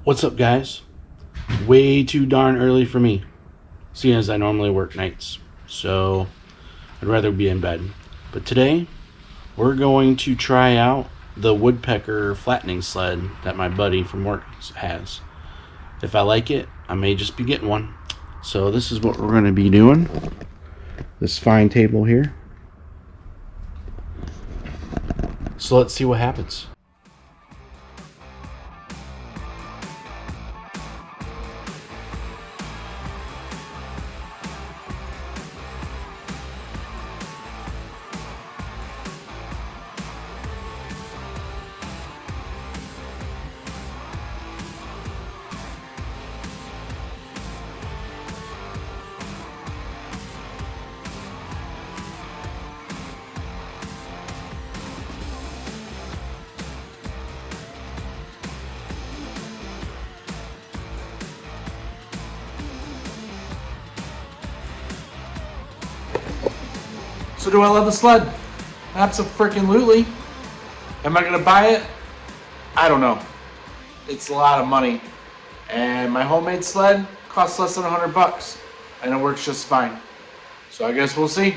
What's up, guys? Way too darn early for me, seeing as I normally work nights, so I'd rather be in bed. But today we're going to try out the Woodpecker flattening sled that my buddy from work has. If I like it, I may just be getting one. So this is what we're going to be doing. This fine table here. So let's see what happens. So do I love the sled? Abso-freaking-lutely. Am I gonna buy it? I don't know. It's a lot of money. And my homemade sled costs less than $100. And it works just fine. So I guess we'll see.